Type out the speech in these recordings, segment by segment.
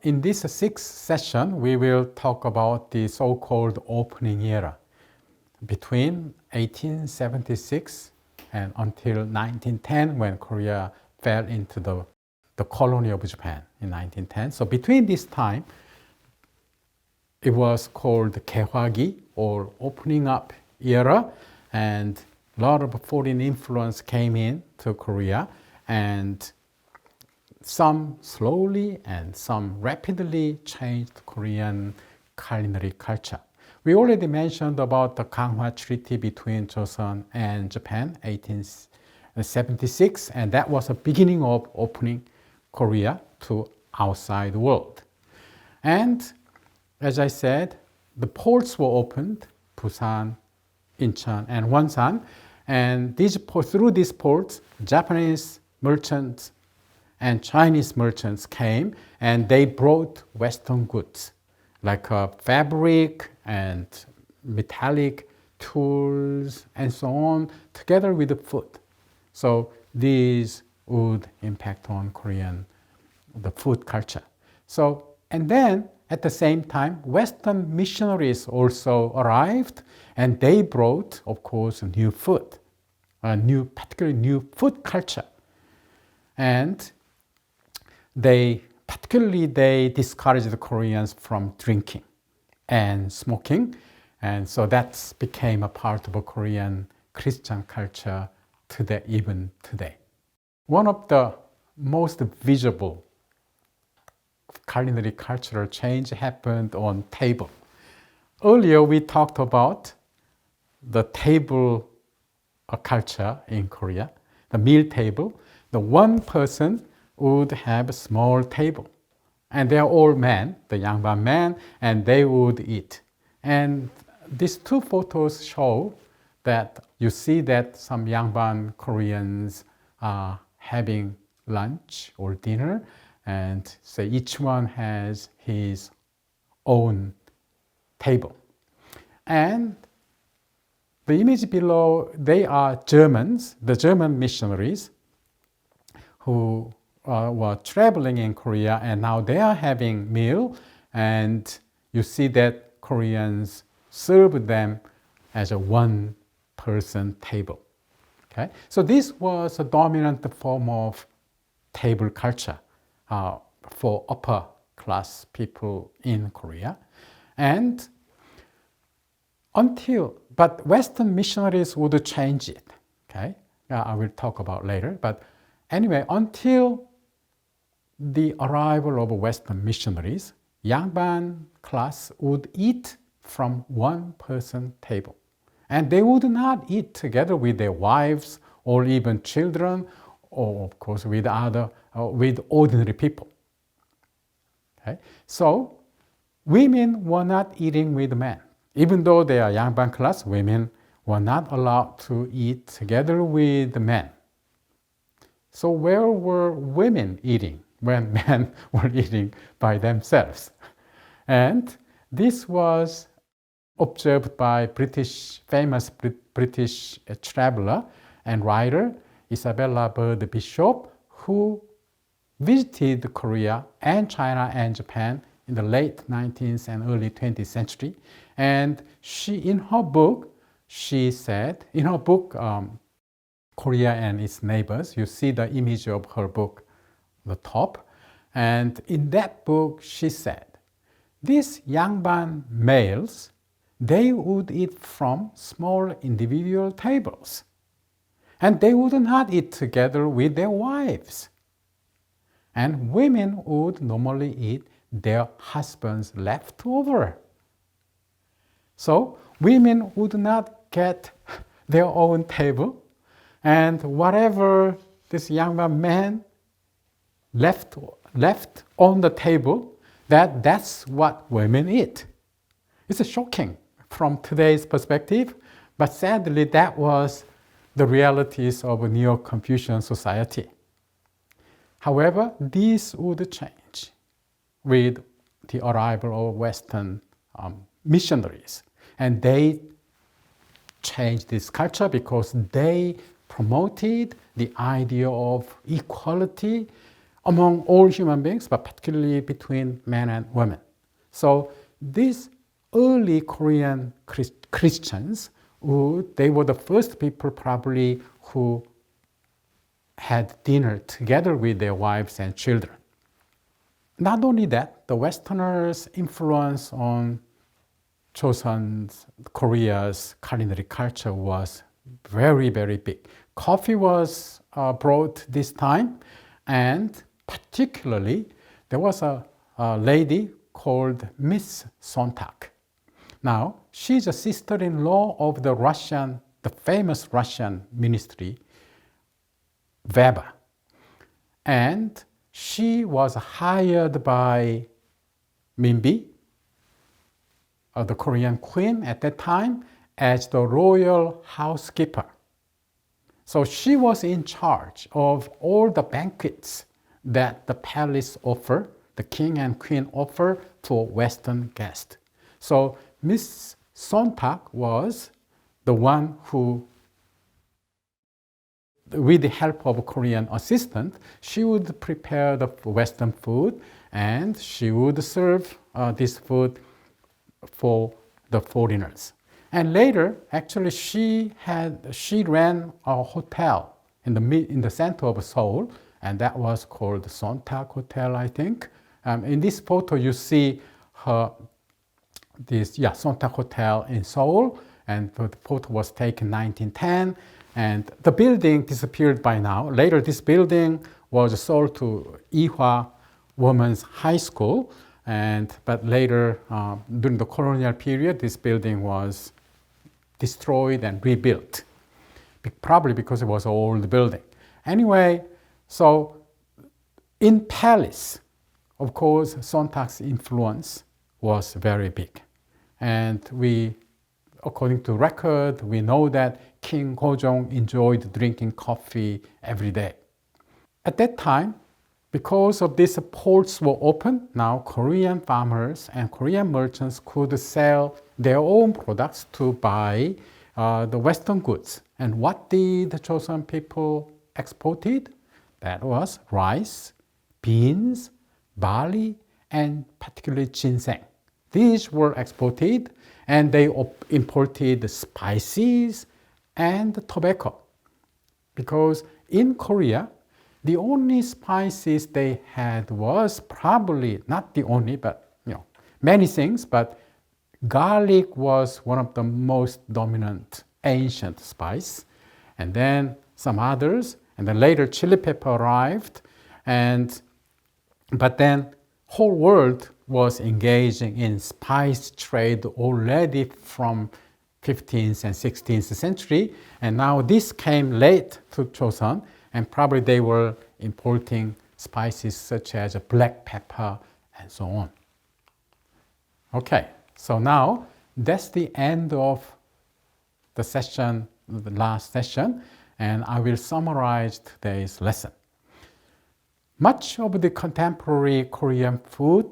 in this sixth session, we will talk about the so-called opening era between 1876 and until 1910, when Korea fell into the colony of Japan in 1910. So between this time, it was called 개화기, or opening up era, and a lot of foreign influence came in to Korea, and some slowly and some rapidly changed Korean culinary culture. We already mentioned about the Ganghwa Treaty between Joseon and Japan, 1876, and that was the beginning of opening Korea to outside world. And as I said, the ports were opened, Busan, Incheon, and Wonsan, and through these ports, Japanese merchants and Chinese merchants came, and they brought Western goods like fabric and metallic tools and so on, together with the food. So these would impact on the food culture. So, and then at the same time, Western missionaries also arrived, and they brought, of course, new food, particularly new food culture. And they discouraged the Koreans from drinking and smoking, and so that became a part of a Korean Christian culture even today. One of the most visible culinary cultural change happened on table. Earlier we talked about the table culture in Korea, the meal table. The one person would have a small table, and they are all men, the Yangban men, and they would eat. And these two photos show that you see that some Yangban Koreans are having lunch or dinner, and so each one has his own table. And the image below, they are Germans, the German missionaries who were traveling in Korea, and now they are having meal, and you see that Koreans serve them as a one-person table. Okay? So this was a dominant form of table culture for upper class people in Korea. But Western missionaries would change it. Okay? I will talk about later. But anyway, until the arrival of Western missionaries, Yangban class would eat from one-person table. And they would not eat together with their wives or even children, or of course with ordinary people. Okay? So women were not eating with men. Even though they are Yangban class, women were not allowed to eat together with the men. So where were women eating when men were eating by themselves? And this was observed by famous British traveler and writer Isabella Bird Bishop, who visited Korea and China and Japan in the late 19th and early 20th century. And in her book, Korea and its Neighbors, you see the image of her book, the top. And in that book, she said, these Yangban males, they would eat from small individual tables. And they would not eat together with their wives. And women would normally eat their husband's leftover. So women would not get their own table, and whatever this Yangban man left on the table, that's what women eat. It's shocking from today's perspective, but sadly that was the realities of a Neo-Confucian society. However, this would change with the arrival of Western missionaries. And they changed this culture because they promoted the idea of equality among all human beings, but particularly between men and women. So these early Korean Christians, they were the first people probably who had dinner together with their wives and children. Not only that, the Westerners' influence on Joseon's, Korea's culinary culture was very, very big. Coffee was brought this time, and particularly there was a lady called Miss Sontag. Now, she's a sister-in-law of the famous Russian ministry, Weber. And she was hired by Minbi, the Korean queen at that time, as the royal housekeeper. So she was in charge of all the banquets that the palace offer, the king and queen offer to Western guests. So Miss Sontag was the one who, with the help of a Korean assistant, she would prepare the Western food and she would serve this food for the foreigners. And later, actually, she ran a hotel in the center of Seoul, and that was called the Sontag Hotel, I think. In this photo, you see Sontag Hotel in Seoul, and the photo was taken in 1910, and the building disappeared by now. Later, this building was sold to Ihwa Women's High School, but later, during the colonial period, this building was destroyed and rebuilt, probably because it was an old building. Anyway, so in palace, of course, Sontag's influence was very big. And according to record, we know that King Gojong enjoyed drinking coffee every day. At that time, because of this, ports were open. Now Korean farmers and Korean merchants could sell their own products to buy the Western goods. And what did the Joseon people exported? That was rice, beans, barley, and particularly ginseng. These were exported, and they imported spices and tobacco. Because in Korea, the only spices they had was probably, not the only, but many things, but garlic was one of the most dominant ancient spice, and then some others, and then later chili pepper arrived, but then whole world was engaging in spice trade already from 15th and 16th century, and now this came late to Joseon, and probably they were importing spices such as black pepper and so on. Okay, so now that's the end of the session, the last session, and I will summarize today's lesson. Much of the contemporary Korean food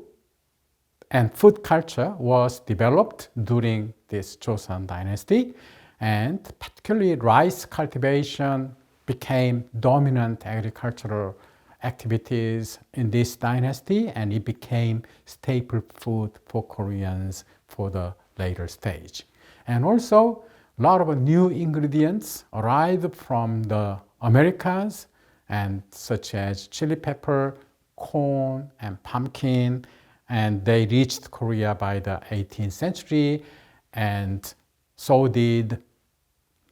and food culture was developed during this Joseon Dynasty, and particularly rice cultivation became dominant agricultural activities in this dynasty, and it became staple food for Koreans for the later stage. And also, a lot of new ingredients arrived from the Americas, and such as chili pepper, corn, and pumpkin, and they reached Korea by the 18th century, and so did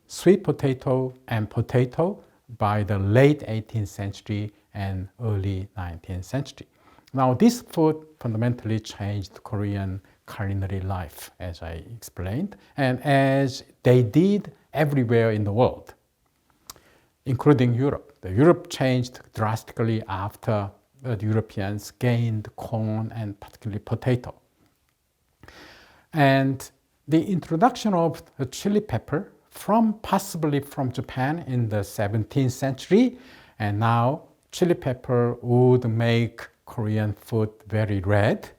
sweet potato and potato by the late 18th century and early 19th century. Now, this food fundamentally changed Korean culinary life, as I explained, and as they did everywhere in the world, including Europe. Europe changed drastically after the Europeans gained corn and particularly potato. And the introduction of the chili pepper possibly from Japan in the 17th century, and now chili pepper would make Korean food very red,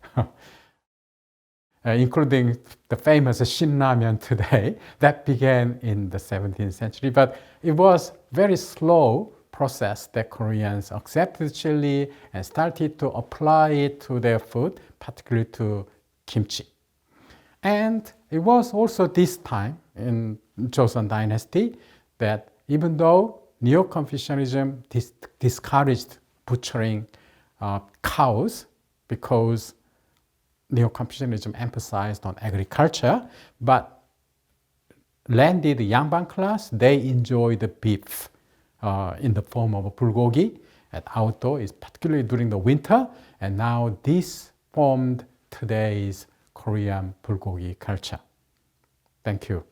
including the famous Shinramen today, that began in the 17th century, but it was very slow process that Koreans accepted chili and started to apply it to their food, particularly to kimchi. And it was also this time in Joseon Dynasty that even though Neo-Confucianism discouraged butchering cows because Neo-Confucianism emphasized on agriculture, but landed Yangban class, they enjoy the beef in the form of a bulgogi at outdoor, is particularly during the winter, and now this formed today's Korean bulgogi culture. Thank you.